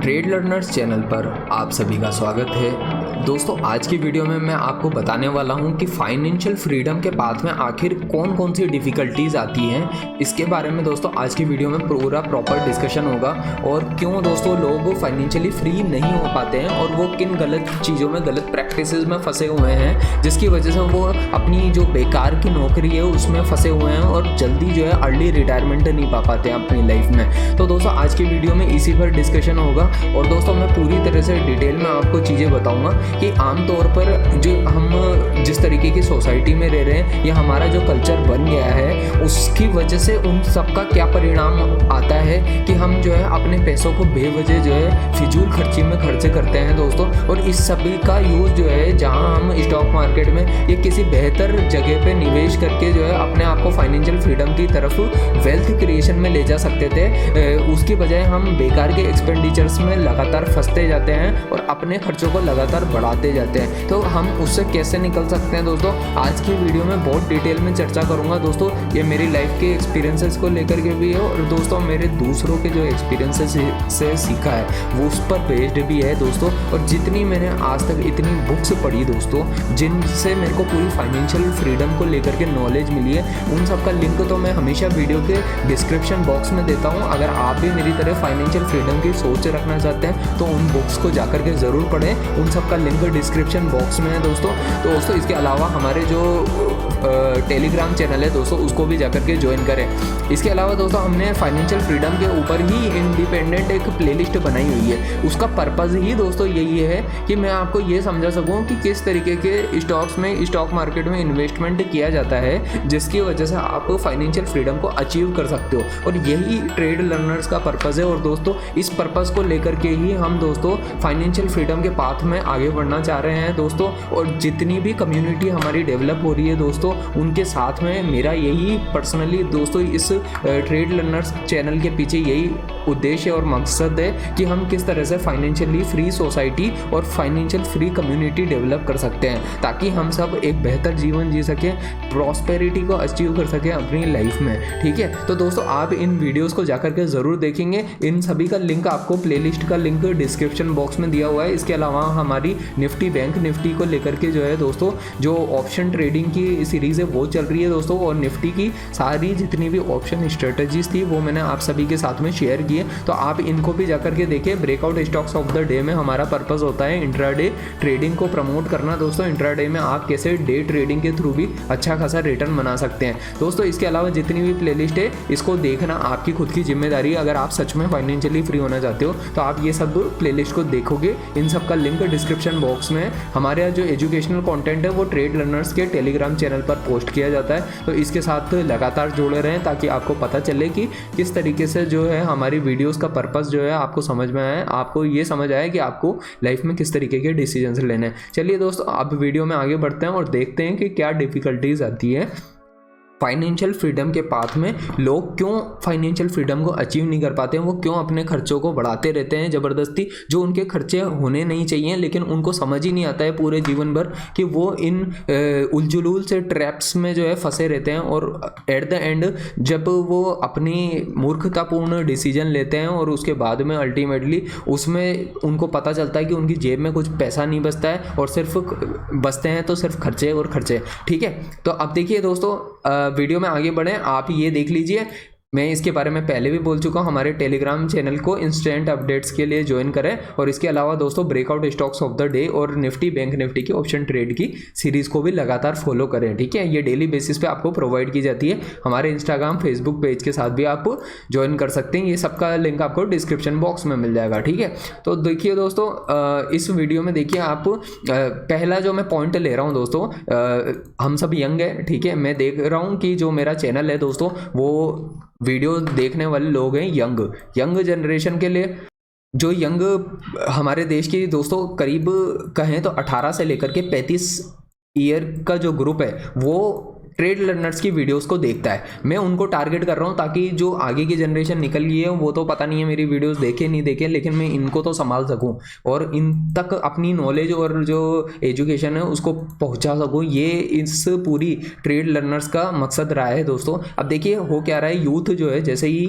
Trade learners channel पर आप सभी का स्वागत है। दोस्तों, आज की वीडियो में मैं आपको बताने वाला हूं कि फाइनेंशियल फ्रीडम के पाथ में आखिर कौन कौन सी डिफ़िकल्टीज़ आती हैं। इसके बारे में दोस्तों आज की वीडियो में पूरा प्रॉपर डिस्कशन होगा और क्यों दोस्तों लोग फाइनेंशियली फ्री नहीं हो पाते हैं और वो किन गलत चीज़ों में, गलत प्रैक्टिसेस में फंसे हुए हैं, जिसकी वजह से वो अपनी जो बेकार की नौकरी है उसमें फंसे हुए हैं और जल्दी जो है अर्ली रिटायरमेंट नहीं पा पाते हैं अपनी लाइफ में। तो दोस्तों आज की वीडियो में इसी पर डिस्कशन होगा और दोस्तों मैं पूरी तरह से डिटेल में आपको चीज़ें बताऊंगा कि आमतौर पर जो हम जिस तरीके की सोसाइटी में रह रहे हैं या हमारा जो कल्चर बन गया है उसकी वजह से उन सबका क्या परिणाम आता है कि हम जो है अपने पैसों को बेवजह जो है फिजूल खर्ची में खर्चे करते हैं दोस्तों। और इस सभी का यूज़ जो है जहां हम स्टॉक मार्केट में या किसी बेहतर जगह पे निवेश करके जो है अपने आप को फाइनेंशियल फ्रीडम की तरफ वेल्थ क्रिएशन में ले जा सकते थे, उसकी बजाय हम बेकार के एक्सपेंडिचर्स में लगातार फंसते जाते हैं और अपने खर्चों को लगातार बढ़ाते जाते हैं। तो हम उससे कैसे निकल सकते हैं दोस्तों, आज की वीडियो में बहुत डिटेल में चर्चा करूंगा दोस्तों। ये मेरी लाइफ के एक्सपीरियंसेस को लेकर के भी है और दोस्तों मेरे दूसरों के जो एक्सपीरियंसेस से सीखा है वो उस पर बेस्ड भी है दोस्तों। और जितनी मैंने आज तक इतनी बुक्स पढ़ी दोस्तों जिनसे मेरे को पूरी फाइनेंशियल फ्रीडम को लेकर के नॉलेज मिली है, उन सब का लिंक तो मैं हमेशा वीडियो के डिस्क्रिप्शन बॉक्स में देता हूँ। अगर आप भी मेरी तरह फाइनेंशियल फ्रीडम की सोच रखना चाहते हैं तो उन बुक्स को जाकर के ज़रूर पढ़ें, उन सब का लिंक डिस्क्रिप्शन बॉक्स में है दोस्तों। तो दोस्तों इसके अलावा हमारे जो टेलीग्राम चैनल है दोस्तों उसको भी जाकर के ज्वाइन करें। इसके अलावा दोस्तों हमने फाइनेंशियल फ्रीडम के ऊपर ही इंडिपेंडेंट एक प्लेलिस्ट बनाई हुई है। उसका पर्पज़ ही दोस्तों यही है कि मैं आपको ये समझा सकूं कि किस तरीके के स्टॉक्स में, स्टॉक मार्केट में इन्वेस्टमेंट किया जाता है जिसकी वजह से आप फाइनेंशियल फ्रीडम को अचीव कर सकते हो। और यही ट्रेड लर्नर्स का पर्पज़ है और दोस्तों इस पर्पज़ को लेकर के ही हम दोस्तों फाइनेंशियल फ्रीडम के पाथ में आगे बढ़ना चाह रहे हैं दोस्तों। और जितनी भी कम्युनिटी हमारी डेवलप हो रही है दोस्तों उनके साथ में मेरा यही पर्सनली दोस्तों इस ट्रेड लर्नर्स चैनल के पीछे यही उद्देश्य और मकसद है कि हम किस तरह से फाइनेंशियली फ्री सोसाइटी और फाइनेंशियल फ्री कम्युनिटी डेवलप कर सकते हैं ताकि हम सब एक बेहतर जीवन जी सकें, प्रॉस्पेरिटी को अचीव कर सकें अपनी लाइफ में। ठीक है, तो दोस्तों आप इन वीडियोस को जाकर के ज़रूर देखेंगे। इन सभी का लिंक आपको प्लेलिस्ट का लिंक डिस्क्रिप्शन बॉक्स में दिया हुआ है। इसके अलावा हमारी निफ्टी बैंक निफ्टी को लेकर के जो है दोस्तों जो ऑप्शन ट्रेडिंग की सीरीज़ है वो चल रही है दोस्तों। और निफ्टी की सारी जितनी भी ऑप्शन स्ट्रेटजीज थी वो मैंने आप सभी के साथ में शेयर की है, तो आप इनको भी जाकर के देखिए। Breakout stocks of the day में हमारा पर्पस होता है इंट्राडे ट्रेडिंग को प्रमोट करना दोस्तों। इंट्राडे में आप कैसे डे ट्रेडिंग के थ्रू भी अच्छा खासा रिटर्न बना सकते हैं दोस्तों। इसके अलावा जितनी भी प्लेलिस्ट है इसको देखना आपकी खुद की जिम्मेदारी है। अगर आप सच में फाइनेंशियली फ्री होना चाहते हो तो आप ये सब प्लेलिस्ट को देखोगे। इन सब का लिंक डिस्क्रिप्शन बॉक्स में। हमारे जो एजुकेशनल कंटेंट है वो ट्रेड लर्नर्स के टेलीग्राम चैनल पर पोस्ट किया जाता है, तो इसके साथ लगातार जुड़े रहें ताकि आपको पता चले कि किस तरीके से जो है हमारी वीडियोस का पर्पस जो है आपको समझ में आए, आपको ये समझ आए कि आपको लाइफ में किस तरीके के डिसीजंस लेने हैं। चलिए दोस्तों अब वीडियो में आगे बढ़ते हैं और देखते हैं कि क्या डिफिकल्टीज आती है फाइनेंशियल फ्रीडम के पाथ में। लोग क्यों फाइनेंशियल फ्रीडम को अचीव नहीं कर पाते हैं, वो क्यों अपने खर्चों को बढ़ाते रहते हैं ज़बरदस्ती, जो उनके खर्चे होने नहीं चाहिए, लेकिन उनको समझ ही नहीं आता है पूरे जीवन भर कि वो इन उलझुलूल से ट्रैप्स में जो है फंसे रहते हैं। और एट द एंड जब वो अपनी मूर्खतापूर्ण डिसीजन लेते हैं और उसके बाद में अल्टीमेटली उसमें उनको पता चलता है कि उनकी जेब में कुछ पैसा नहीं बचता है और सिर्फ बचते हैं तो सिर्फ खर्चे और खर्चे। ठीक है, तो अब देखिए दोस्तों वीडियो में आगे बढ़ें, आप ये देख लीजिए। मैं इसके बारे में पहले भी बोल चुका हूँ, हमारे टेलीग्राम चैनल को इंस्टेंट अपडेट्स के लिए ज्वाइन करें। और इसके अलावा दोस्तों breakout stocks of the day और निफ्टी बैंक निफ्टी की ऑप्शन ट्रेड की सीरीज़ को भी लगातार फॉलो करें। ठीक है, ये डेली बेसिस पे आपको प्रोवाइड की जाती है। हमारे इंस्टाग्राम फेसबुक पेज के साथ भी आप ज्वाइन कर सकते हैं, ये सबका लिंक आपको डिस्क्रिप्शन बॉक्स में मिल जाएगा। ठीक है, तो देखिए दोस्तों इस वीडियो में देखिए आप पहला जो मैं पॉइंट ले रहा हूँ दोस्तों, हम सब यंग है। ठीक है, मैं देख रहा हूँ कि जो मेरा चैनल है दोस्तों वो वीडियो देखने वाले लोग हैं यंग जनरेशन के लिए। जो यंग हमारे देश की दोस्तों करीब कहें तो 18 से लेकर के 35 ईयर का जो ग्रुप है वो ट्रेड लर्नर्स की वीडियोस को देखता है। मैं उनको टारगेट कर रहा हूँ ताकि जो आगे की जनरेशन निकल गई है वो तो पता नहीं है मेरी वीडियोस देखे नहीं देखे, लेकिन मैं इनको तो संभाल सकूँ और इन तक अपनी नॉलेज और जो एजुकेशन है उसको पहुँचा सकूँ। ये इस पूरी ट्रेड लर्नर्स का मकसद रहा है दोस्तों। अब देखिए हो क्या रहा है, यूथ जो है जैसे ही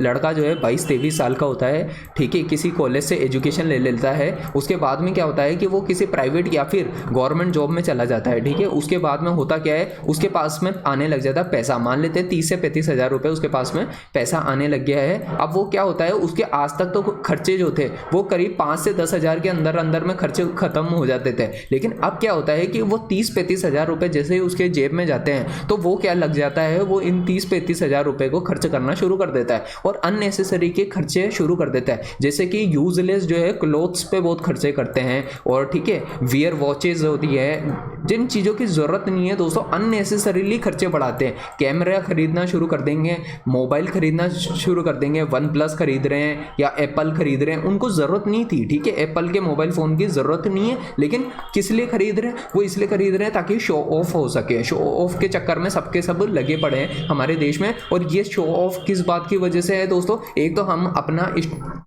लड़का जो है 22-23 साल का होता है, ठीक है, किसी कॉलेज से एजुकेशन ले लेता है, उसके बाद में क्या होता है कि वो किसी प्राइवेट या फिर गवर्नमेंट जॉब में चला जाता है, ठीक है। उसके बाद में होता क्या है, उसके पास में आने लग जाता है पैसा, मान लेते हैं 30 से 35 हज़ार रुपये उसके पास में पैसा आने लग गया है। अब वो क्या होता है, उसके आज तक तो खर्चे जो थे वो करीब 5 से 10 हज़ार के अंदर अंदर में खर्चे खत्म हो जाते थे, लेकिन अब क्या होता है कि वो 30-35 हज़ार रुपये जैसे ही उसके जेब में जाते हैं तो वो क्या लग जाता है, वो इन 30-35 हज़ार रुपये को खर्च करना शुरू कर देता है और अननेसेसरी के खर्चे शुरू कर देता है। जैसे कि यूजलेस जो है क्लोथ्स पे बहुत खर्चे करते हैं और ठीक है, वियर वॉचेज होती है, जिन चीज़ों की ज़रूरत नहीं है दोस्तों अननेसेसरीली खर्चे बढ़ाते हैं। कैमरा खरीदना शुरू कर देंगे, मोबाइल खरीदना शुरू कर देंगे, वन प्लस खरीद रहे हैं या एप्पल खरीद रहे हैं, उनको ज़रूरत नहीं थी, ठीक है, एप्पल के मोबाइल फ़ोन की ज़रूरत नहीं है, लेकिन किस लिए खरीद रहे हैं, वो इसलिए खरीद रहे हैं ताकि शो ऑफ हो सके। शो ऑफ के चक्कर में सबके सब लगे पड़े हैं हमारे देश में। और ये शो ऑफ किस बात की वजह से है दोस्तों, एक तो हम अपना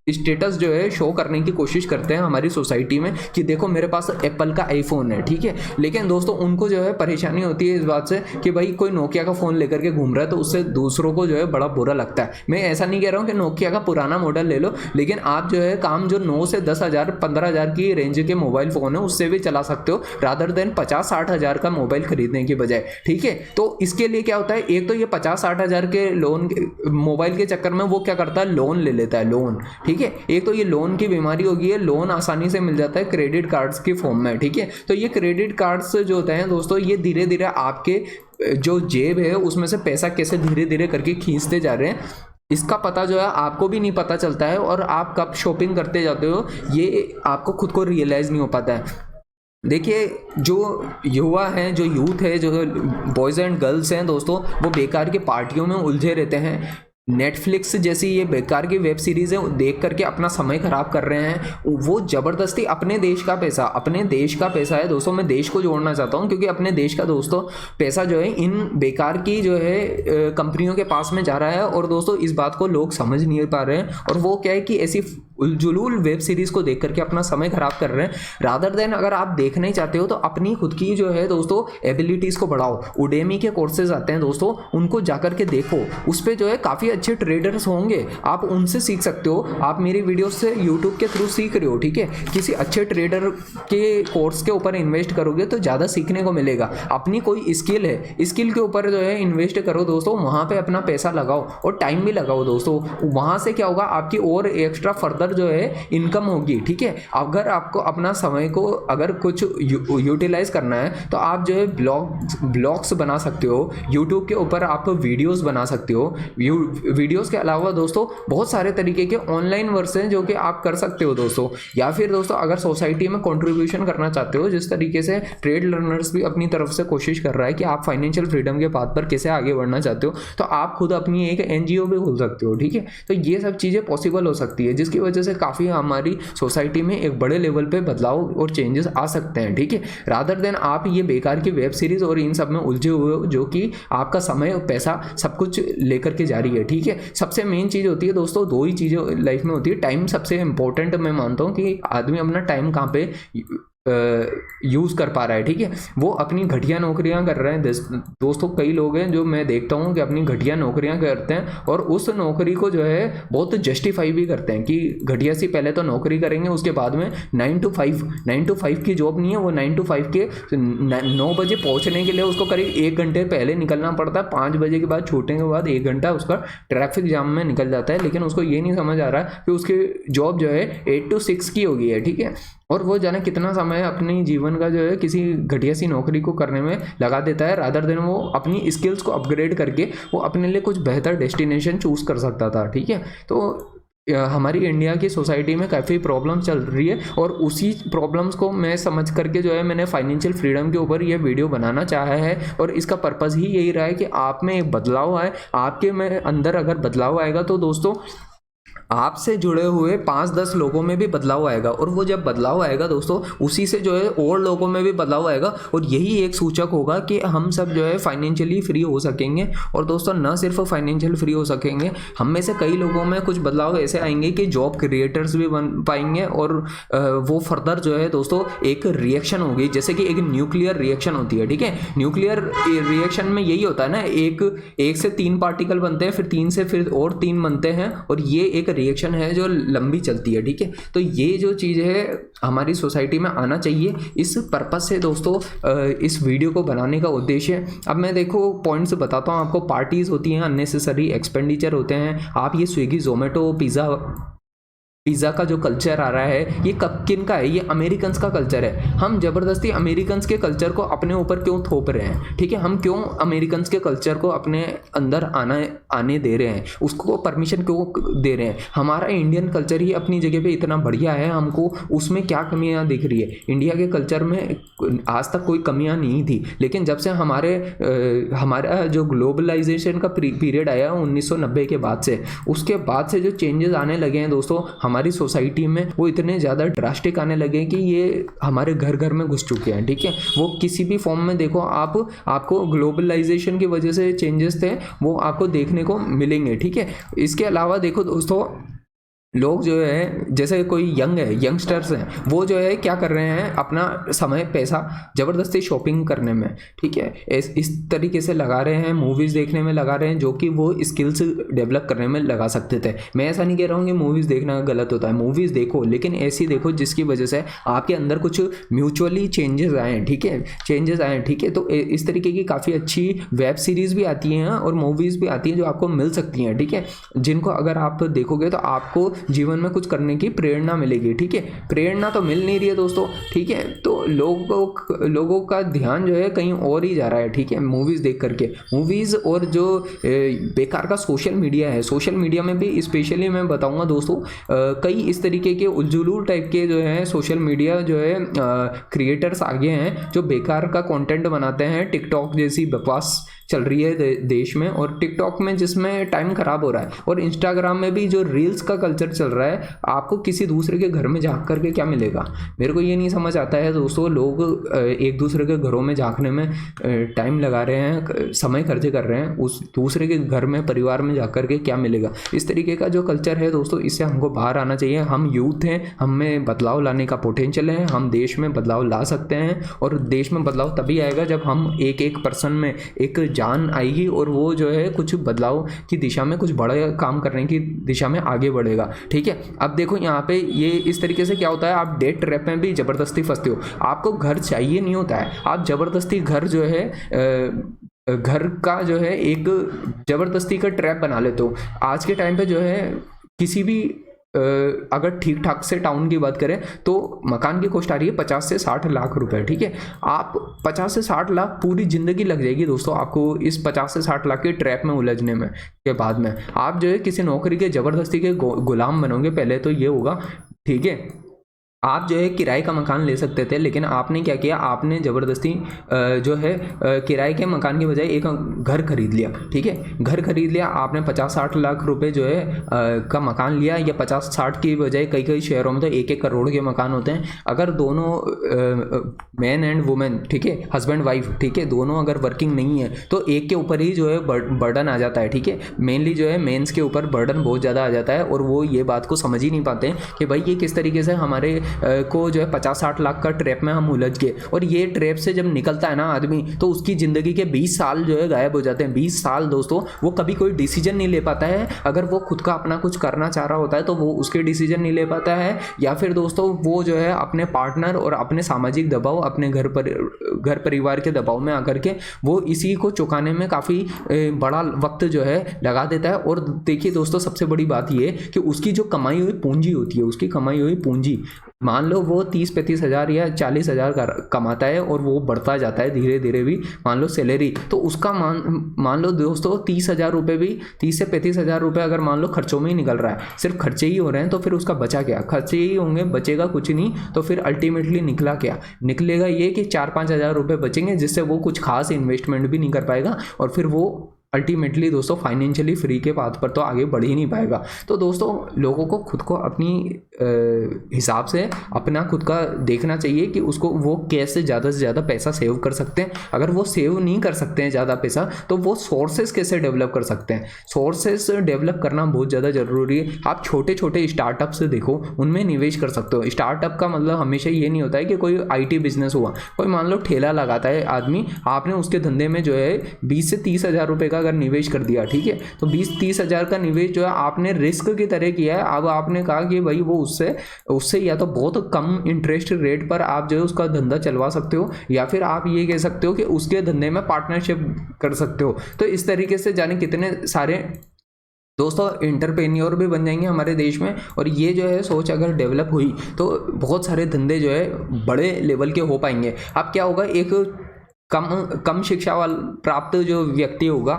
स्टेटस जो है शो करने की कोशिश करते हैं हमारी सोसाइटी में कि देखो मेरे पास एप्पल का आईफोन है, ठीक है, लेकिन दोस्तों उनको जो है परेशानी होती है इस बात से कि भाई कोई नोकिया का फ़ोन लेकर के घूम रहा है तो उससे दूसरों को जो है बड़ा बुरा लगता है। मैं ऐसा नहीं कह रहा हूँ कि नोकिया का पुराना मॉडल ले लो, लेकिन आप जो है काम जो 9 से 10 हज़ार 15 हज़ार की रेंज के मोबाइल फ़ोन है उससे भी चला सकते हो रादर देन 50-60 हज़ार का मोबाइल खरीदने की बजाय, ठीक है। तो इसके लिए क्या होता है, एक तो ये 50-60 हज़ार के लोन मोबाइल के चक्कर में वो क्या करता है, लोन ले लेता है, लोन, ठीक है। एक तो ये लोन की बीमारी होगी है, लोन आसानी से मिल जाता है क्रेडिट कार्ड्स की फॉर्म में, ठीक है। तो ये क्रेडिट कार्ड्स जो होते हैं दोस्तों ये धीरे धीरे आपके जो जेब है उसमें से पैसा कैसे धीरे धीरे करके खींचते जा रहे हैं, इसका पता जो है आपको भी नहीं पता चलता है और आप कब शॉपिंग करते जाते हो ये आपको खुद को रियलाइज़ नहीं हो पाता है। देखिए जो युवा हैं, जो यूथ है, जो बॉयज़ एंड गर्ल्स हैं दोस्तों, वो बेकार के पार्टियों में उलझे रहते हैं। नेटफ्लिक्स जैसी ये बेकार की वेब सीरीज़ है देख करके अपना समय ख़राब कर रहे हैं। वो ज़बरदस्ती अपने देश का पैसा है दोस्तों, मैं देश को जोड़ना चाहता हूँ क्योंकि अपने देश का दोस्तों पैसा जो है इन बेकार की जो है कंपनियों के पास में जा रहा है और दोस्तों इस बात को लोग समझ नहीं पा रहे हैं और वो क्या है कि ऐसी उलझुल वेब सीरीज़ को देख करके अपना समय ख़राब कर रहे हैं। रादर देन अगर आप देखना ही चाहते हो तो अपनी खुद की जो है दोस्तों एबिलिटीज़ को बढ़ाओ। उडेमी के कोर्सेज आते हैं दोस्तों, उनको जाकर के देखो, उस पर जो है काफ़ी अच्छे ट्रेडर्स होंगे, आप उनसे सीख सकते हो। आप मेरी वीडियो से यूट्यूब के थ्रू सीख रहे हो, ठीक है, किसी अच्छे ट्रेडर के कोर्स के ऊपर इन्वेस्ट करोगे तो ज़्यादा सीखने को मिलेगा। अपनी कोई स्किल है, स्किल के ऊपर जो है इन्वेस्ट करो दोस्तों, वहाँ पे अपना पैसा लगाओ और टाइम भी लगाओ दोस्तों। वहाँ से क्या होगा, आपकी और एक्स्ट्रा फर्दर जो है इनकम होगी, ठीक है। अगर आपको अपना समय को अगर कुछ यूटिलाइज करना है तो आप जो है ब्लॉग्स बना सकते हो, यूट्यूब के ऊपर आप वीडियोस बना सकते हो। वीडियोस के अलावा दोस्तों बहुत सारे तरीके के ऑनलाइन वर्क हैं जो कि आप कर सकते हो दोस्तों। या फिर दोस्तों अगर सोसाइटी में कंट्रीब्यूशन करना चाहते हो, जिस तरीके से ट्रेड लर्नर्स भी अपनी तरफ से कोशिश कर रहा है कि आप फाइनेंशियल फ्रीडम के पाथ पर कैसे आगे बढ़ना चाहते हो, तो आप खुद अपनी एक एनजीओ भी खोल सकते हो, ठीक है। तो ये सब चीज़ें पॉसिबल हो सकती है जिसकी वजह से काफ़ी हमारी सोसाइटी में एक बड़े लेवल पे बदलाव और चेंजेस आ सकते हैं, ठीक है। रादर देन आप ये बेकार की वेब सीरीज और इन सब में उलझे हुए हो जो कि आपका समय और पैसा सब कुछ लेकर के जा रही है, ठीक है। सबसे मेन चीज़ होती है दोस्तों, दो ही चीज़ें लाइफ में होती है। टाइम सबसे इंपॉर्टेंट मैं मानता हूँ कि आदमी अपना टाइम कहाँ पे यूज़ कर पा रहा है, ठीक है। वो अपनी घटिया नौकरियां कर रहे हैं दोस्तों। कई लोग हैं जो मैं देखता हूं कि अपनी घटिया नौकरियां करते हैं और उस नौकरी को जो है बहुत जस्टिफाई भी करते हैं कि घटिया सी पहले तो नौकरी करेंगे, उसके बाद में 9 to 5 की जॉब नहीं है वो। 9 to 5 के 9 बजे पहुंचने के लिए उसको करीब 1 घंटे पहले निकलना पड़ता है। 5 बजे के बाद छूटने के बाद 1 घंटा उसका ट्रैफिक जाम में निकल जाता है, लेकिन उसको ये नहीं समझ आ रहा कि उसकी जॉब जो है 8 to 6 की हो गई है, ठीक है। और वो जाने कितना समय अपने जीवन का जो है किसी घटिया सी नौकरी को करने में लगा देता है, रादर देन वो अपनी स्किल्स को अपग्रेड करके वो अपने लिए कुछ बेहतर डेस्टिनेशन चूज़ कर सकता था, ठीक है। तो हमारी इंडिया की सोसाइटी में काफ़ी प्रॉब्लम चल रही है और उसी प्रॉब्लम्स को मैं समझ करके जो है मैंने फाइनेंशियल फ्रीडम के ऊपर ये वीडियो बनाना चाहा है। और इसका पर्पज़ ही यही रहा है कि आप में एक बदलाव आए, आपके में अंदर अगर बदलाव आएगा तो दोस्तों आपसे जुड़े हुए 5-10 लोगों में भी बदलाव आएगा, और वो जब बदलाव आएगा दोस्तों, उसी से जो है और लोगों में भी बदलाव आएगा, और यही एक सूचक होगा कि हम सब जो है फाइनेंशियली फ्री हो सकेंगे। और दोस्तों न सिर्फ फाइनेंशियल फ्री हो सकेंगे, हम में से कई लोगों में कुछ बदलाव ऐसे आएंगे कि जॉब क्रिएटर्स भी बन पाएंगे, और वो फर्दर जो है दोस्तों एक रिएक्शन होगी, जैसे कि एक न्यूक्लियर रिएक्शन होती है, ठीक है। न्यूक्लियर रिएक्शन में यही होता है ना, एक से 3 पार्टिकल बनते हैं, फिर 3 से फिर और 3 बनते हैं, और ये एक रिएक्शन है जो लंबी चलती है, ठीक है। तो ये जो चीज़ है हमारी सोसाइटी में आना चाहिए। इस पर्पस से दोस्तों इस वीडियो को बनाने का उद्देश्य, अब मैं देखो पॉइंट्स बताता हूँ आपको। पार्टीज होती हैं, अननेसेसरी एक्सपेंडिचर होते हैं। आप ये स्विगी, जोमेटो, पिज़्ज़ा का जो कल्चर आ रहा है, ये कब किन का है? ये अमेरिकन्स का कल्चर है। हम ज़बरदस्ती अमेरिकन्स के कल्चर को अपने ऊपर क्यों थोप रहे हैं, ठीक है। हम क्यों अमेरिकन्स के कल्चर को अपने अंदर आने दे रहे हैं, उसको परमिशन क्यों दे रहे हैं? हमारा इंडियन कल्चर ही अपनी जगह पे इतना बढ़िया है, हमको उसमें क्या कमियां दिख रही है? इंडिया के कल्चर में आज तक कोई कमियां नहीं थी, लेकिन जब से हमारा जो ग्लोबलाइजेशन का पीरियड आया 1990 के बाद से, उसके बाद से जो चेंजेस आने लगे हैं दोस्तों हमारी सोसाइटी में, वो इतने ज़्यादा ड्रास्टिक आने लगे कि ये हमारे घर घर में घुस चुके हैं, ठीक है। वो किसी भी फॉर्म में देखो आपको ग्लोबलाइजेशन की वजह से चेंजेस थे, वो आपको देखने को मिलेंगे, ठीक है। इसके अलावा देखो दोस्तों, लोग जो है, जैसे कोई यंगस्टर्स हैं, वो जो है क्या कर रहे हैं, अपना समय, पैसा ज़बरदस्ती शॉपिंग करने में, ठीक है, इस तरीके से लगा रहे हैं, मूवीज़ देखने में लगा रहे हैं, जो कि वो स्किल्स डेवलप करने में लगा सकते थे। मैं ऐसा नहीं कह रहा हूँ कि मूवीज़ देखना गलत होता है, मूवीज़ देखो, लेकिन ऐसी देखो जिसकी वजह से आपके अंदर कुछ म्यूचुअली चेंजेस आए, ठीक है, ठीक है। तो इस तरीके की काफ़ी अच्छी वेब सीरीज़ भी आती हैं और मूवीज़ भी आती हैं जो आपको मिल सकती हैं, ठीक है, जिनको अगर आप देखोगे तो आपको जीवन में कुछ करने की प्रेरणा मिलेगी, ठीक है। प्रेरणा तो मिल नहीं रही है दोस्तों, ठीक है। तो लोगों का ध्यान जो है कहीं और ही जा रहा है, ठीक है, मूवीज़ देख करके। मूवीज़ और जो बेकार का सोशल मीडिया है, सोशल मीडिया में भी स्पेशली मैं बताऊंगा दोस्तों, कई इस तरीके के उलझुलू टाइप के जो है सोशल मीडिया जो है क्रिएटर्स आगे हैं, जो बेकार का कंटेंट बनाते हैं। टिकटॉक जैसी बकवास चल रही है देश में, और टिकटॉक में जिसमें टाइम खराब हो रहा है, और इंस्टाग्राम में भी जो रील्स का कल्चर चल रहा है, आपको किसी दूसरे के घर में झांक करके क्या मिलेगा? मेरे को ये नहीं समझ आता है दोस्तों। लोग एक दूसरे के घरों में झांकने में टाइम लगा रहे हैं, समय खर्च कर रहे हैं, उस दूसरे के घर में, परिवार में झांक करके क्या मिलेगा? इस तरीके का जो कल्चर है दोस्तों, इससे हमको बाहर आना चाहिए। हम यूथ हैं, हम में बदलाव लाने का पोटेंशियल है, हम देश में बदलाव ला सकते हैं, और देश में बदलाव तभी आएगा जब हम एक पर्सन में एक जान आएगी, और वो जो है कुछ बदलाव की दिशा में, कुछ बड़ा काम करने की दिशा में आगे बढ़ेगा, ठीक है। अब देखो यहाँ पे ये इस तरीके से क्या होता है, आप डेट ट्रैप में भी ज़बरदस्ती फंसते हो। आपको घर चाहिए नहीं होता है, आप ज़बरदस्ती घर जो है घर का जो है एक ज़बरदस्ती का ट्रैप बना लेते हो। आज के टाइम पे जो है किसी भी अगर ठीक ठाक से टाउन की बात करें तो मकान की कॉस्ट आ रही है 50 से 60 लाख रुपए, ठीक है। आप 50 से 60 लाख, पूरी ज़िंदगी लग जाएगी दोस्तों आपको इस 50 से 60 लाख के ट्रैप में उलझने में। के बाद में आप जो है किसी नौकरी के ज़बरदस्ती के गुलाम बनोगे, पहले तो ये होगा, ठीक है। आप जो है किराए का मकान ले सकते थे, लेकिन आपने क्या किया, आपने ज़बरदस्ती जो है किराए के मकान की बजाय एक घर खरीद लिया, ठीक है। घर खरीद लिया आपने, 50-60 लाख रुपए जो है का मकान लिया, या 50-60 की बजाय कई शहरों में तो 1-1 करोड़ के मकान होते हैं। अगर दोनों मैन एंड वुमेन, ठीक है, हस्बैंड वाइफ, ठीक है, दोनों अगर वर्किंग नहीं है तो एक के ऊपर ही जो है बर्डन आ जाता है, ठीक है। मेनली जो है मेंस के ऊपर बर्डन बहुत ज़्यादा आ जाता है, और वो ये बात को समझ ही नहीं पाते हैं कि भाई ये किस तरीके से हमारे को जो है 50-60 लाख का ट्रैप में हम उलझ गए। और ये ट्रैप से जब निकलता है ना आदमी, तो उसकी ज़िंदगी के 20 साल जो है गायब हो जाते हैं। 20 साल दोस्तों, वो कभी कोई डिसीजन नहीं ले पाता है। अगर वो खुद का अपना कुछ करना चाह रहा होता है तो वो उसके डिसीजन नहीं ले पाता है, या फिर दोस्तों वो जो है अपने पार्टनर और अपने सामाजिक दबाव, अपने घर परिवार के दबाव में आकर के वो इसी को चुकाने में काफ़ी बड़ा वक्त जो है लगा देता है। और देखिए दोस्तों, सबसे बड़ी बात ये कि उसकी जो कमाई हुई पूंजी होती है, उसकी कमाई हुई पूंजी, मान लो वो 30-35 हज़ार या 40 हज़ार कमाता है, और वो बढ़ता जाता है धीरे धीरे भी, मान लो सैलरी, तो उसका मान लो दोस्तों 30 हज़ार रुपये भी, 30 से 35 हज़ार रुपये अगर मान लो खर्चों में ही निकल रहा है, सिर्फ खर्चे ही हो रहे हैं, तो फिर उसका बचा क्या? खर्चे ही होंगे, बचेगा कुछ नहीं। तो फिर अल्टीमेटली निकला क्या? निकलेगा ये कि 4-5 हज़ार रुपये बचेंगे, जिससे वो कुछ खास इन्वेस्टमेंट भी नहीं कर पाएगा, और फिर वो अल्टीमेटली दोस्तों फाइनेंशियली फ्री के पाथ पर तो आगे बढ़ ही नहीं पाएगा। तो दोस्तों लोगों को खुद को अपनी हिसाब से अपना खुद का देखना चाहिए कि उसको वो कैसे ज़्यादा से ज़्यादा पैसा सेव कर सकते हैं। अगर वो सेव नहीं कर सकते हैं ज़्यादा पैसा, तो वो सोर्सेज कैसे डेवलप कर सकते हैं। सोर्सेज डेवलप करना बहुत ज़्यादा ज़रूरी है। आप छोटे छोटे स्टार्टअप से देखो, उनमें निवेश कर सकते हो। स्टार्टअप का मतलब हमेशा ये नहीं होता है कि कोई IT बिजनेस हुआ, कोई मान लो ठेला लगाता है आदमी, आपने उसके धंधे में जो है 20 से 30 हज़ार रुपये का अगर निवेश कर दिया, ठीक है, तो 20-30 हज़ार का निवेश जो है आपने रिस्क की तरह किया है। अब आपने कहा कि भाई वो उससे या तो बहुत कम इंटरेस्ट रेट पर आप जो है उसका धंधा चलवा सकते हो, या फिर आप ये कह सकते हो कि उसके धंधे में पार्टनरशिप कर सकते हो। तो इस तरीके से जाने कितने सारे दोस्तों एंटरप्रेन्योर भी बन जाएंगे हमारे देश में। और ये जो है सोच अगर डेवलप हुई तो बहुत सारे धंधे जो है बड़े लेवल के हो पाएंगे। अब क्या होगा, एक कम शिक्षा प्राप्त जो व्यक्ति होगा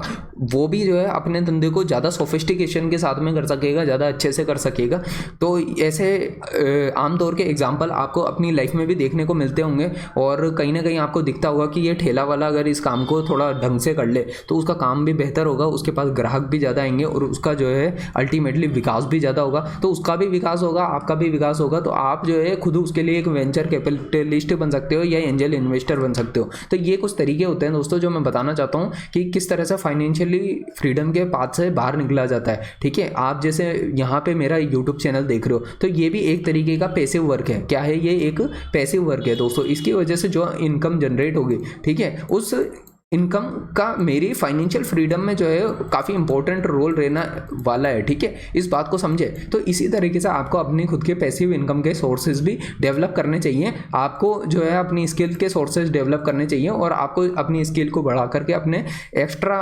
वो भी जो है अपने धंधे को ज़्यादा सोफिस्टिकेशन के साथ में कर सकेगा, ज़्यादा अच्छे से कर सकेगा। तो ऐसे आमतौर के एग्जांपल आपको अपनी लाइफ में भी देखने को मिलते होंगे, और कहीं ना कहीं आपको दिखता होगा कि ये ठेला वाला अगर इस काम को थोड़ा ढंग से कर ले तो उसका काम भी बेहतर होगा, उसके पास ग्राहक भी ज़्यादा आएंगे और उसका जो है अल्टीमेटली विकास भी ज़्यादा होगा। तो उसका भी विकास होगा, आपका भी विकास होगा। तो आप जो है खुद उसके लिए एक वेंचर कैपिटलिस्ट बन सकते हो या एंजल इन्वेस्टर बन सकते हो। तो ये कुछ तरीके होते हैं दोस्तों जो मैं बताना चाहता हूँ कि किस तरह से फाइनेंशियली फ्रीडम के पाथ से बाहर निकला जाता है। ठीक है, आप जैसे यहाँ पे मेरा यूट्यूब चैनल देख रहे हो, तो ये भी एक तरीके का पैसिव वर्क है। क्या है, ये एक पैसिव वर्क है दोस्तों। इसकी वजह से जो इनकम जनरेट होगी, ठीक है, उस इनकम का मेरी फाइनेंशियल फ्रीडम में जो है काफ़ी इंपॉर्टेंट रोल रहना वाला है। ठीक है, इस बात को समझे। तो इसी तरीके से आपको अपनी खुद के पैसिव इनकम के सोर्सेज भी डेवलप करने चाहिए। आपको जो है अपनी स्किल के सोर्सेज डेवलप करने चाहिए और आपको अपनी स्किल को बढ़ा करके अपने एक्स्ट्रा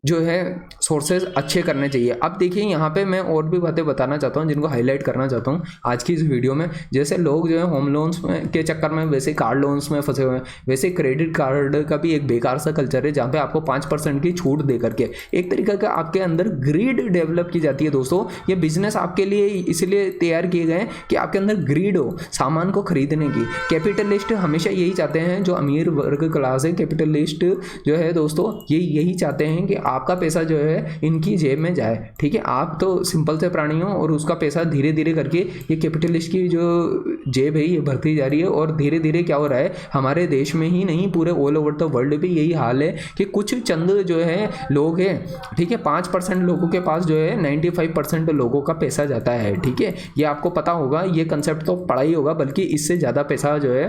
जो है सोर्सेज अच्छे करने चाहिए। अब देखिए यहाँ पे मैं और भी बातें बताना चाहता हूँ जिनको हाईलाइट करना चाहता हूँ आज की इस वीडियो में। जैसे लोग जो है होम लोन्स में के चक्कर में वैसे कार्ड लोन्स में फंसे हुए हैं, वैसे क्रेडिट कार्ड का भी एक बेकार सा कल्चर है जहाँ पे आपको 5% की छूट दे करके एक तरीका का आपके अंदर ग्रीड डेवलप की जाती है। दोस्तों ये बिजनेस आपके लिए इसलिए तैयार किए गए हैं कि आपके अंदर ग्रीड हो सामान को खरीदने की। कैपिटलिस्ट हमेशा यही चाहते हैं, जो अमीर वर्ग क्लास है, कैपिटलिस्ट जो है दोस्तों ये यही चाहते हैं कि आपका पैसा जो है इनकी जेब में जाए। ठीक है, आप तो सिंपल से प्राणी हो और उसका पैसा धीरे धीरे करके ये कैपिटलिस्ट की जो जेब है ये भरती जा रही है। और धीरे धीरे क्या हो रहा है, हमारे देश में ही नहीं पूरे ऑल ओवर द वर्ल्ड भी यही हाल है कि कुछ चंद जो है लोग हैं, ठीक है, 5% लोगों के पास जो है 95% लोगों का पैसा जाता है। ठीक है, ये आपको पता होगा, ये कंसेप्ट तो पढ़ा ही होगा, बल्कि इससे ज़्यादा पैसा जो है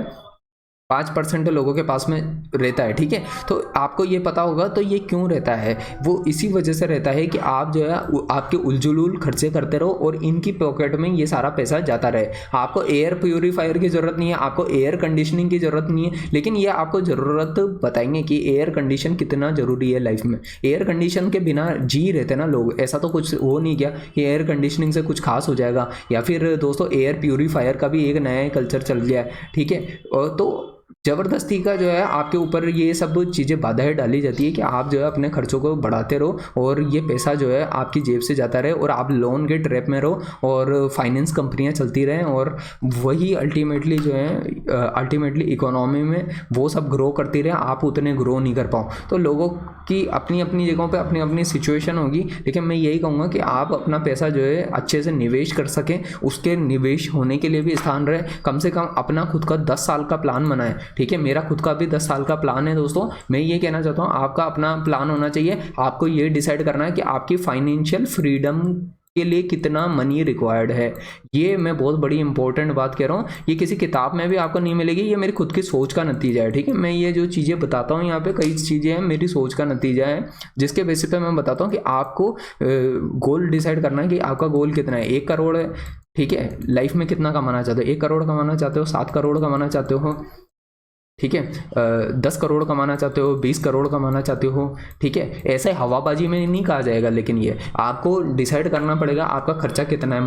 5% लोगों के पास में रहता है। ठीक है, तो आपको ये पता होगा। तो ये क्यों रहता है, वो इसी वजह से रहता है कि आप जो है आपके उलझुल खर्चे करते रहो और इनकी पॉकेट में ये सारा पैसा जाता रहे। आपको एयर प्योरीफायर की ज़रूरत नहीं है, आपको एयर कंडीशनिंग की ज़रूरत नहीं है, लेकिन ये आपको ज़रूरत बताएंगे कि एयर कंडीशन कितना ज़रूरी है लाइफ में। एयर कंडीशन के बिना जी रहते ना लोग, ऐसा तो कुछ हो नहीं गया कि एयर कंडीशनिंग से कुछ खास हो जाएगा। या फिर दोस्तों एयर प्योरीफायर का भी एक नया कल्चर चल गया है। ठीक है, तो ज़बरदस्ती का जो है आपके ऊपर ये सब चीज़ें बाधाएं डाली जाती है कि आप जो है अपने खर्चों को बढ़ाते रहो और ये पैसा जो है आपकी जेब से जाता रहे और आप लोन के ट्रैप में रहो और फाइनेंस कंपनियां चलती रहें और वही अल्टीमेटली जो है अल्टीमेटली इकोनॉमी में वो सब ग्रो करती रहे, आप उतने ग्रो नहीं कर पाओ। तो लोगों की अपनी अपनी जगहों पर अपनी अपनी सिचुएशन होगी, लेकिन मैं यही कहूँगा कि आप अपना पैसा जो है अच्छे से निवेश कर सकें, उसके निवेश होने के लिए भी स्थान रहे। कम से कम अपना खुद का 10 साल का प्लान बनाएं। ठीक है, मेरा खुद का भी 10 साल का प्लान है दोस्तों। मैं ये कहना चाहता हूँ आपका अपना प्लान होना चाहिए। आपको ये डिसाइड करना है कि आपकी फाइनेंशियल फ्रीडम के लिए कितना मनी रिक्वायर्ड है। ये मैं बहुत बड़ी इंपॉर्टेंट बात कह रहा हूँ, ये किसी किताब में भी आपको नहीं मिलेगी, ये मेरी खुद की सोच का नतीजा है। ठीक है, मैं ये जो चीज़ें बताता हूँ यहाँ पे कई चीज़ें हैं मेरी सोच का नतीजा है, जिसके बेसिस पे मैं बताता हूँ कि आपको गोल डिसाइड करना है कि आपका गोल कितना है। 1 करोड़ है, ठीक है, लाइफ में कितना कमाना चाहते हो? 1 करोड़ कमाना चाहते हो, 7 करोड़ कमाना चाहते हो, ठीक है, 10 करोड़ कमाना चाहते हो, 20 करोड़ कमाना चाहते हो। ठीक है, ऐसे हवाबाजी में नहीं कहा जाएगा, लेकिन ये आपको डिसाइड करना पड़ेगा आपका खर्चा कितना है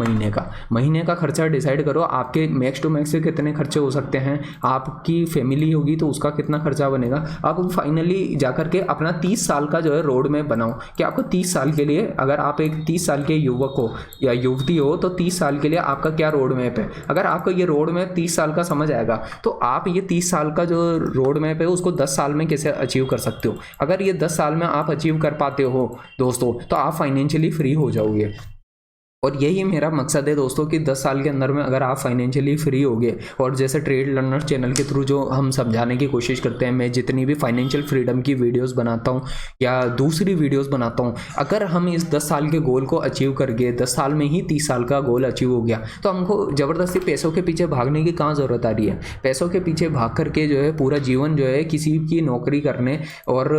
महीने का खर्चा डिसाइड करो। आपके मैक्स टू मैक्स से कितने खर्चे हो सकते हैं, आपकी फैमिली होगी तो उसका कितना खर्चा बनेगा। आप फाइनली जाकर के अपना 30 साल का जो है रोड मैप बनाओ कि आपको 30 साल के लिए, अगर आप एक 30 साल के युवक हो या युवती हो तो 30 साल के लिए आपका क्या रोड मैप है। अगर आपको ये रोड मैप 30 साल का समझ आएगा तो आप ये 30 साल का जो रोड मैप है उसको 10 साल में कैसे अचीव कर सकते हो। अगर ये 10 साल में आप अचीव कर पाते हो दोस्तों तो आप फाइनेंशियली फ्री हो जाओगे। और यही मेरा मकसद है दोस्तों कि 10 साल के अंदर में अगर आप फाइनेंशियली फ्री होगे, और जैसे ट्रेड लर्नर चैनल के थ्रू जो हम समझाने की कोशिश करते हैं, मैं जितनी भी फाइनेंशियल फ्रीडम की वीडियोस बनाता हूं या दूसरी वीडियोस बनाता हूं, अगर हम इस 10 साल के गोल को अचीव कर गए, 10 साल में ही 30 साल का गोल अचीव हो गया, तो हमको ज़बरदस्ती पैसों के पीछे भागने की कहाँ ज़रूरत आ रही है। पैसों के पीछे भाग करके जो है पूरा जीवन जो है किसी की नौकरी करने और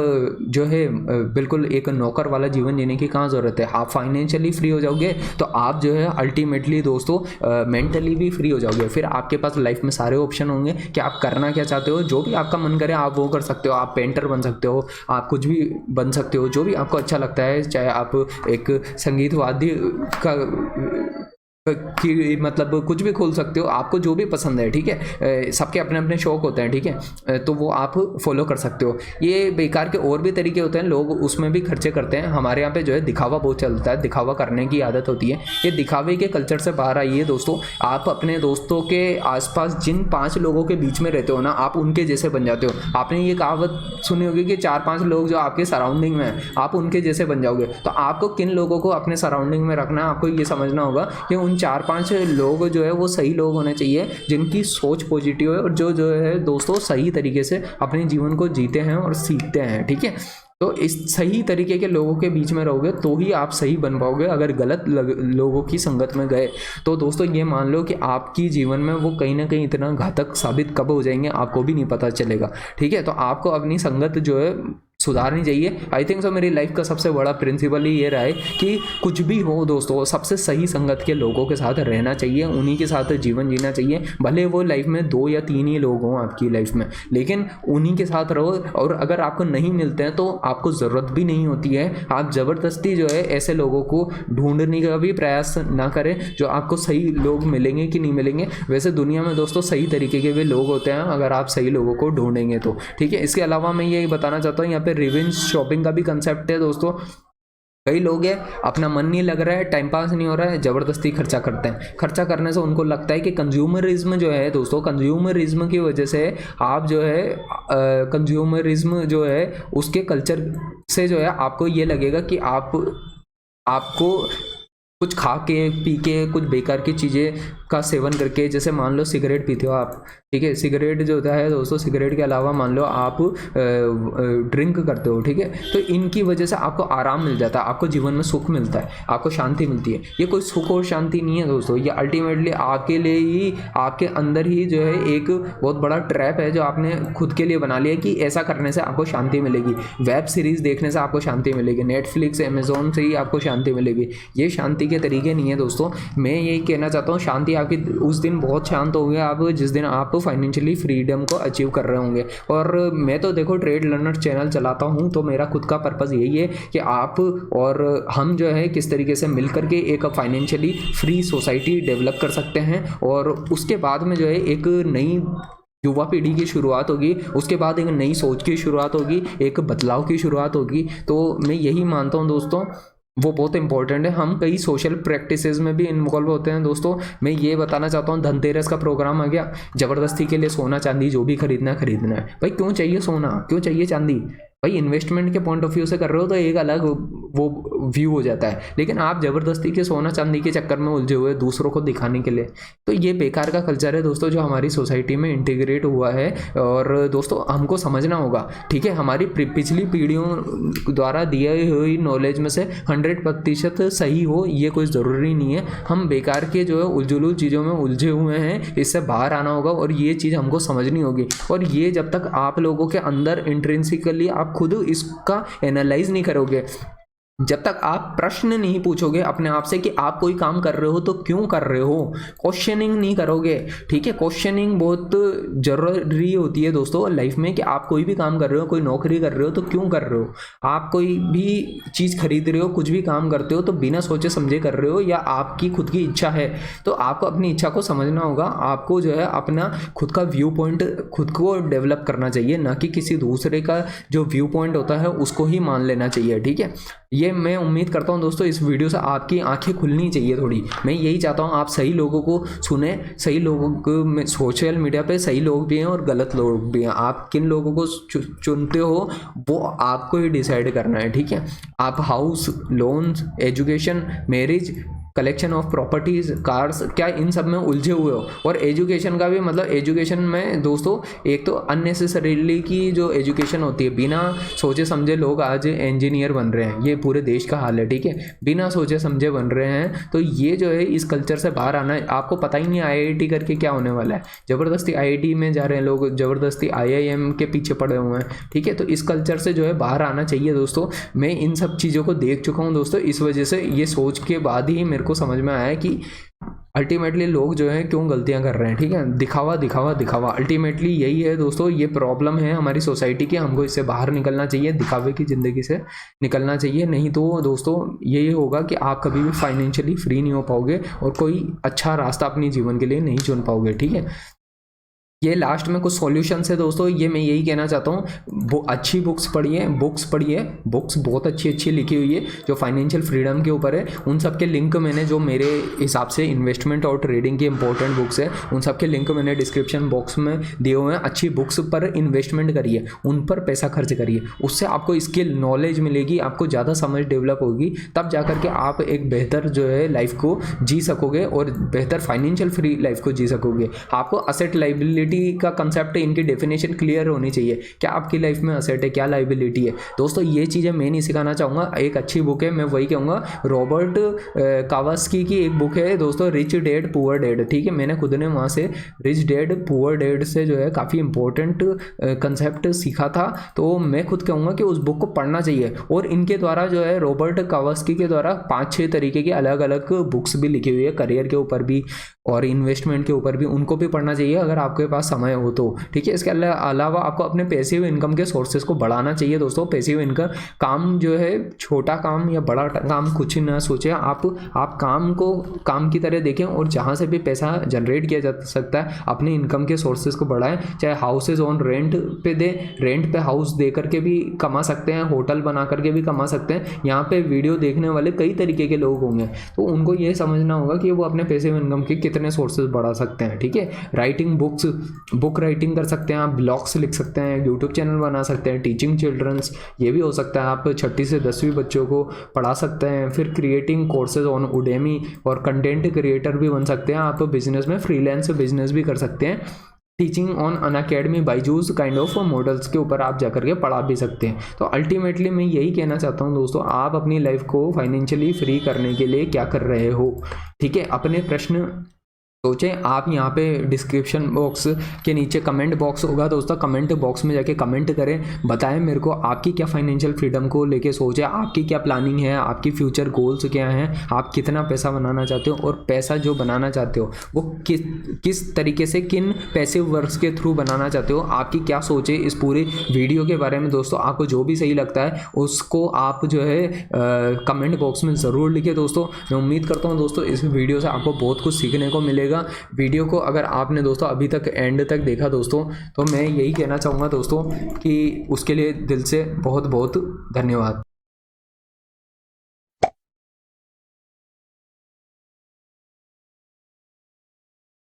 जो है बिल्कुल एक नौकर वाला जीवन जीने की कहाँ ज़रूरत है। आप फाइनेंशियली फ्री हो जाओगे तो आप जो है अल्टीमेटली दोस्तों मेंटली भी फ्री हो जाओगे। फिर आपके पास लाइफ में सारे ऑप्शन होंगे कि आप करना क्या चाहते हो, जो भी आपका मन करे आप वो कर सकते हो। आप पेंटर बन सकते हो, आप कुछ भी बन सकते हो, जो भी आपको अच्छा लगता है। चाहे आप एक संगीत वाद्य का कि मतलब कुछ भी खोल सकते हो, आपको जो भी पसंद है, ठीक है। सबके अपने अपने शौक होते हैं, ठीक है, तो वो आप फॉलो कर सकते हो। ये बेकार के और भी तरीके होते हैं, लोग उसमें भी खर्चे करते हैं। हमारे यहाँ पे जो है दिखावा बहुत चलता है, दिखावा करने की आदत होती है। ये दिखावे के कल्चर से बाहर आइए दोस्तों। आप अपने दोस्तों के आसपास जिन 5 लोगों के बीच में रहते हो ना, आप उनके जैसे बन जाते हो। आपने ये कहावत सुनी होगी कि 4-5 लोग जो आपके सराउंडिंग में हैं, आप उनके जैसे बन जाओगे। तो आपको किन लोगों को अपने सराउंडिंग में रखना है, आपको ये समझना होगा कि उन 4-5 लोग जो है वो सही लोग होने चाहिए, जिनकी सोच पॉजिटिव है और जो है दोस्तों सही तरीके से अपने जीवन को जीते हैं और सीखते हैं, ठीक है। तो इस सही तरीके के लोगों के बीच में रहोगे तो ही आप सही बन पाओगे। अगर गलत लोगों की संगत में गए तो दोस्तों ये मान लो कि आपकी जीवन में वो कहीं ना कहीं इतना घातक साबित कब हो जाएंगे आपको भी नहीं पता चलेगा, ठीक है। तो आपको अपनी संगत जो है सुधारनी चाहिए। आई थिंक सो मेरी लाइफ का सबसे बड़ा प्रिंसिपल ही ये रहा है कि कुछ भी हो दोस्तों, सबसे सही संगत के लोगों के साथ रहना चाहिए, उन्हीं के साथ जीवन जीना चाहिए। भले वो लाइफ में 2 या 3 ही लोग हों आपकी लाइफ में, लेकिन उन्हीं के साथ रहो। और अगर आपको नहीं मिलते हैं तो आपको ज़रूरत भी नहीं होती है, आप ज़बरदस्ती जो है ऐसे लोगों को ढूंढने का भी प्रयास ना करें जो आपको सही लोग मिलेंगे कि नहीं मिलेंगे। वैसे दुनिया में दोस्तों सही तरीके के भी लोग होते हैं अगर आप सही लोगों को ढूंढेंगे तो, ठीक है। इसके अलावा मैं ये बताना चाहता हूँ, यहाँ पे रिवेंज शॉपिंग का भी कंसेप्ट है दोस्तों। कई लोग हैं अपना मन नहीं लग रहा है, टाइम पास नहीं हो रहा है, जबरदस्ती खर्चा करते हैं। खर्चा करने से उनको लगता है कि कंज्यूमरिज्म जो है दोस्तों, कंज्यूमरिज्म की वजह से आप जो है कंज्यूमरिज्म जो है उसके कल्चर से जो है आपको ये लगेगा कि आपको कुछ खा के पी के कुछ बेकार की चीज़ें का सेवन करके, जैसे मान लो सिगरेट पीते हो आप, ठीक है। सिगरेट जो होता है दोस्तों, सिगरेट के अलावा मान लो आप ड्रिंक करते हो, ठीक है। तो इनकी वजह से आपको आराम मिल जाता है, आपको जीवन में सुख मिलता है, आपको शांति मिलती है। ये कोई सुख और शांति नहीं है दोस्तों, ये अल्टीमेटली आपके लिए ही, आपके अंदर ही जो है एक बहुत बड़ा ट्रैप है जो आपने खुद के लिए बना लिया कि ऐसा करने से आपको शांति मिलेगी, वेब सीरीज़ देखने से आपको शांति मिलेगी, नेटफ्लिक्स अमेजोन से ही आपको शांति मिलेगी। ये शांति के तरीके नहीं है दोस्तों। मैं यही कहना चाहता हूँ, शांति आपकी उस दिन बहुत शांत होगी आप जिस दिन आप फाइनेंशियली फ्रीडम को अचीव कर रहे होंगे। और मैं तो देखो ट्रेड लर्नर चैनल चलाता हूँ, तो मेरा खुद का पर्पज़ यही है कि आप और हम जो है किस तरीके से मिल करके एक फाइनेंशियली फ्री सोसाइटी डेवलप कर सकते हैं। और उसके बाद में जो है एक नई युवा पीढ़ी की शुरुआत होगी, उसके बाद एक नई सोच की शुरुआत होगी, एक बदलाव की शुरुआत होगी। तो मैं यही मानता हूँ दोस्तों, वो बहुत इंपॉर्टेंट है। हम कई सोशल प्रैक्टिसेस में भी इन्वॉल्व होते हैं दोस्तों। मैं ये बताना चाहता हूँ, धनतेरस का प्रोग्राम आ गया, ज़बरदस्ती के लिए सोना चांदी जो भी खरीदना है। भाई क्यों चाहिए सोना, क्यों चाहिए चांदी? भाई इन्वेस्टमेंट के पॉइंट ऑफ व्यू से कर रहे हो तो एक अलग वो व्यू हो जाता है, लेकिन आप ज़बरदस्ती के सोना चांदी के चक्कर में उलझे हुए दूसरों को दिखाने के लिए, तो ये बेकार का कल्चर है दोस्तों जो हमारी सोसाइटी में इंटीग्रेट हुआ है। और दोस्तों हमको समझना होगा, ठीक है, हमारी पिछली पीढ़ियों द्वारा दिए हुई नॉलेज में से 100% सही हो ये कोई ज़रूरी नहीं है। हम बेकार के जो है उलझुलू चीज़ों में उलझे हुए हैं, इससे बाहर आना होगा और ये चीज़ हमको समझनी होगी। और ये जब तक आप लोगों के अंदर इंट्रिंसिकली आप खुद इसका एनालाइज नहीं करोगे, जब तक आप प्रश्न नहीं पूछोगे अपने आप से कि आप कोई काम कर रहे हो तो क्यों कर रहे हो, क्वेश्चनिंग नहीं करोगे, ठीक है। क्वेश्चनिंग बहुत जरूरी होती है दोस्तों लाइफ में, कि आप कोई भी काम कर रहे हो, कोई नौकरी कर रहे हो तो क्यों कर रहे हो, आप कोई भी चीज़ खरीद रहे हो, कुछ भी काम करते हो तो बिना सोचे समझे कर रहे हो या आपकी खुद की इच्छा है। तो आपको अपनी इच्छा को समझना होगा, आपको जो है अपना खुद का व्यू पॉइंट खुद को डेवलप करना चाहिए, ना कि किसी दूसरे का जो व्यू पॉइंट होता है उसको ही मान लेना चाहिए, ठीक है। ये ये मैं उम्मीद करता हूँ दोस्तों इस वीडियो से आपकी आंखें खुलनी चाहिए थोड़ी। मैं यही चाहता हूँ आप सही लोगों को सुने, सही लोगों को सोशल मीडिया पे सही लोग भी हैं और गलत लोग भी हैं। आप किन लोगों को चुनते हो वो आपको ही डिसाइड करना है, ठीक है। आप house, loans, education, marriage, collection of properties, cars, क्या इन सब में उलझे हुए हो। और एजुकेशन का भी मतलब एजुकेशन में दोस्तों एक तो अननेसेसरीली की जो एजुकेशन होती है, बिना सोचे समझे लोग आज इंजीनियर बन रहे हैं, ये पूरे देश का हाल है, ठीक है। बिना सोचे समझे बन रहे हैं। तो ये जो है इस कल्चर से बाहर आना है। आपको पता ही नहीं IIT करके क्या होने वाला है। ज़बरदस्ती IIT में जा रहे हैं लोग, ज़बरदस्ती IIM के पीछे पड़े हुए हैं, ठीक है। तो इस कल्चर से जो है बाहर आना चाहिए दोस्तों। मैं इन सब चीज़ों को देख चुका हूँ दोस्तों, इस वजह से ये सोच के बाद ही मेरे को समझ में आया कि अल्टीमेटली लोग जो है क्यों गलतियां कर रहे हैं, ठीक है। दिखावा दिखावा दिखावा, अल्टीमेटली यही है दोस्तों। ये प्रॉब्लम है हमारी सोसाइटी की, हमको इससे बाहर निकलना चाहिए, दिखावे की ज़िंदगी से निकलना चाहिए। नहीं तो दोस्तों यही होगा कि आप कभी भी फाइनेंशियली फ्री नहीं हो पाओगे और कोई अच्छा रास्ता अपने जीवन के लिए नहीं चुन पाओगे, ठीक है। ये लास्ट में कुछ सॉल्यूशंस है दोस्तों, ये मैं यही कहना चाहता हूँ। वो अच्छी बुक्स पढ़िए, बुक्स बहुत अच्छी अच्छी लिखी हुई है जो फाइनेंशियल फ्रीडम के ऊपर है। उन सब के लिंक मैंने, जो मेरे हिसाब से इन्वेस्टमेंट और ट्रेडिंग की इंपॉर्टेंट बुक्स है, उन सब के लिंक मैंने डिस्क्रिप्शन बॉक्स में दिए हुए हैं। अच्छी बुक्स पर इन्वेस्टमेंट करिए, उन पर पैसा खर्च करिए, उससे आपको स्किल नॉलेज मिलेगी, आपको ज़्यादा समझ डेवलप होगी, तब जा करके आप एक बेहतर जो है लाइफ को जी सकोगे और बेहतर फाइनेंशियल फ्री लाइफ को जी सकोगे। आपको असेट लाइबिलिटी का कंसेप्ट, इनकी डेफिनेशन क्लियर होनी चाहिए। क्या आपकी लाइफ में असेट है, क्या लाइबिलिटी है दोस्तों, ये चीज़ें मैं नहीं सिखाना चाहूँगा। एक अच्छी बुक है, मैं वही कहूँगा, रॉबर्ट कावास्की की एक बुक है दोस्तों, रिच डैड पुअर डैड, ठीक है। मैंने खुद ने वहाँ से रिच डैड पुअर डैड से जो है काफ़ी इंपॉर्टेंट कंसेप्ट सीखा था। तो मैं खुद कहूँगा कि उस बुक को पढ़ना चाहिए। और इनके द्वारा जो है रॉबर्ट कावास्की के द्वारा 5-6 तरीके की अलग अलग बुक्स भी लिखी हुई है, करियर के ऊपर भी और इन्वेस्टमेंट के ऊपर भी, उनको भी पढ़ना चाहिए अगर आपके पास समय हो तो, ठीक है। इसके अलावा आपको अपने पैसिव इनकम के सोर्सेज को बढ़ाना चाहिए दोस्तों। पैसिव इनकम काम जो है, छोटा काम या बड़ा काम कुछ ना सोचें, आप काम को काम की तरह देखें और जहाँ से भी पैसा जनरेट किया जा सकता है अपने इनकम के सोर्सेज को बढ़ाएं। चाहे हाउसेज ऑन रेंट पे दे, रेंट पे हाउस दे करके भी कमा सकते हैं, होटल बना करके भी कमा सकते हैं। यहाँ पे वीडियो देखने वाले कई तरीके के लोग होंगे, तो उनको ये समझना होगा कि वो अपने पैसिव इनकम के कितने सोर्सेज बढ़ा सकते हैं, ठीक है। राइटिंग बुक राइटिंग कर सकते हैं आप, ब्लॉग्स लिख सकते हैं, यूट्यूब चैनल बना सकते हैं, टीचिंग चिल्ड्रंस, ये भी हो सकता है। आप 6ठी से 10वीं बच्चों को पढ़ा सकते हैं। फिर क्रिएटिंग कोर्सेज ऑन उडेमी और कंटेंट क्रिएटर भी बन सकते हैं आप। बिजनेस में फ्रीलांस बिजनेस भी कर सकते हैं। Teaching on Unacademy, Byju's kind of models के ऊपर आप जाकर के पढ़ा भी सकते हैं। तो अल्टीमेटली मैं यही कहना चाहता हूँ दोस्तों, आप अपनी लाइफ को फाइनेंशियली फ्री करने के लिए क्या कर रहे हो, ठीक है। अपने प्रश्न सोचें। आप यहाँ पे डिस्क्रिप्शन बॉक्स के नीचे कमेंट बॉक्स होगा दोस्तों, कमेंट बॉक्स में जाके कमेंट करें, बताएं मेरे को आपकी क्या फाइनेंशियल फ्रीडम को लेके सोच है, आपकी क्या प्लानिंग है, आपकी फ्यूचर गोल्स क्या हैं, आप कितना पैसा बनाना चाहते हो और पैसा जो बनाना चाहते हो वो किस तरीके से, किन पैसिव वर्क्स के थ्रू बनाना चाहते हो, आपकी क्या सोच है इस पूरे वीडियो के बारे में दोस्तों। आपको जो भी सही लगता है उसको आप जो है कमेंट बॉक्स में ज़रूर लिखिए दोस्तों। मैं उम्मीद करता हूँ दोस्तों इस वीडियो से आपको बहुत कुछ सीखने को मिलेगा। वीडियो को अगर आपने दोस्तों अभी तक एंड तक देखा दोस्तों, तो मैं यही कहना चाहूँगा दोस्तों कि उसके लिए दिल से बहुत बहुत धन्यवाद।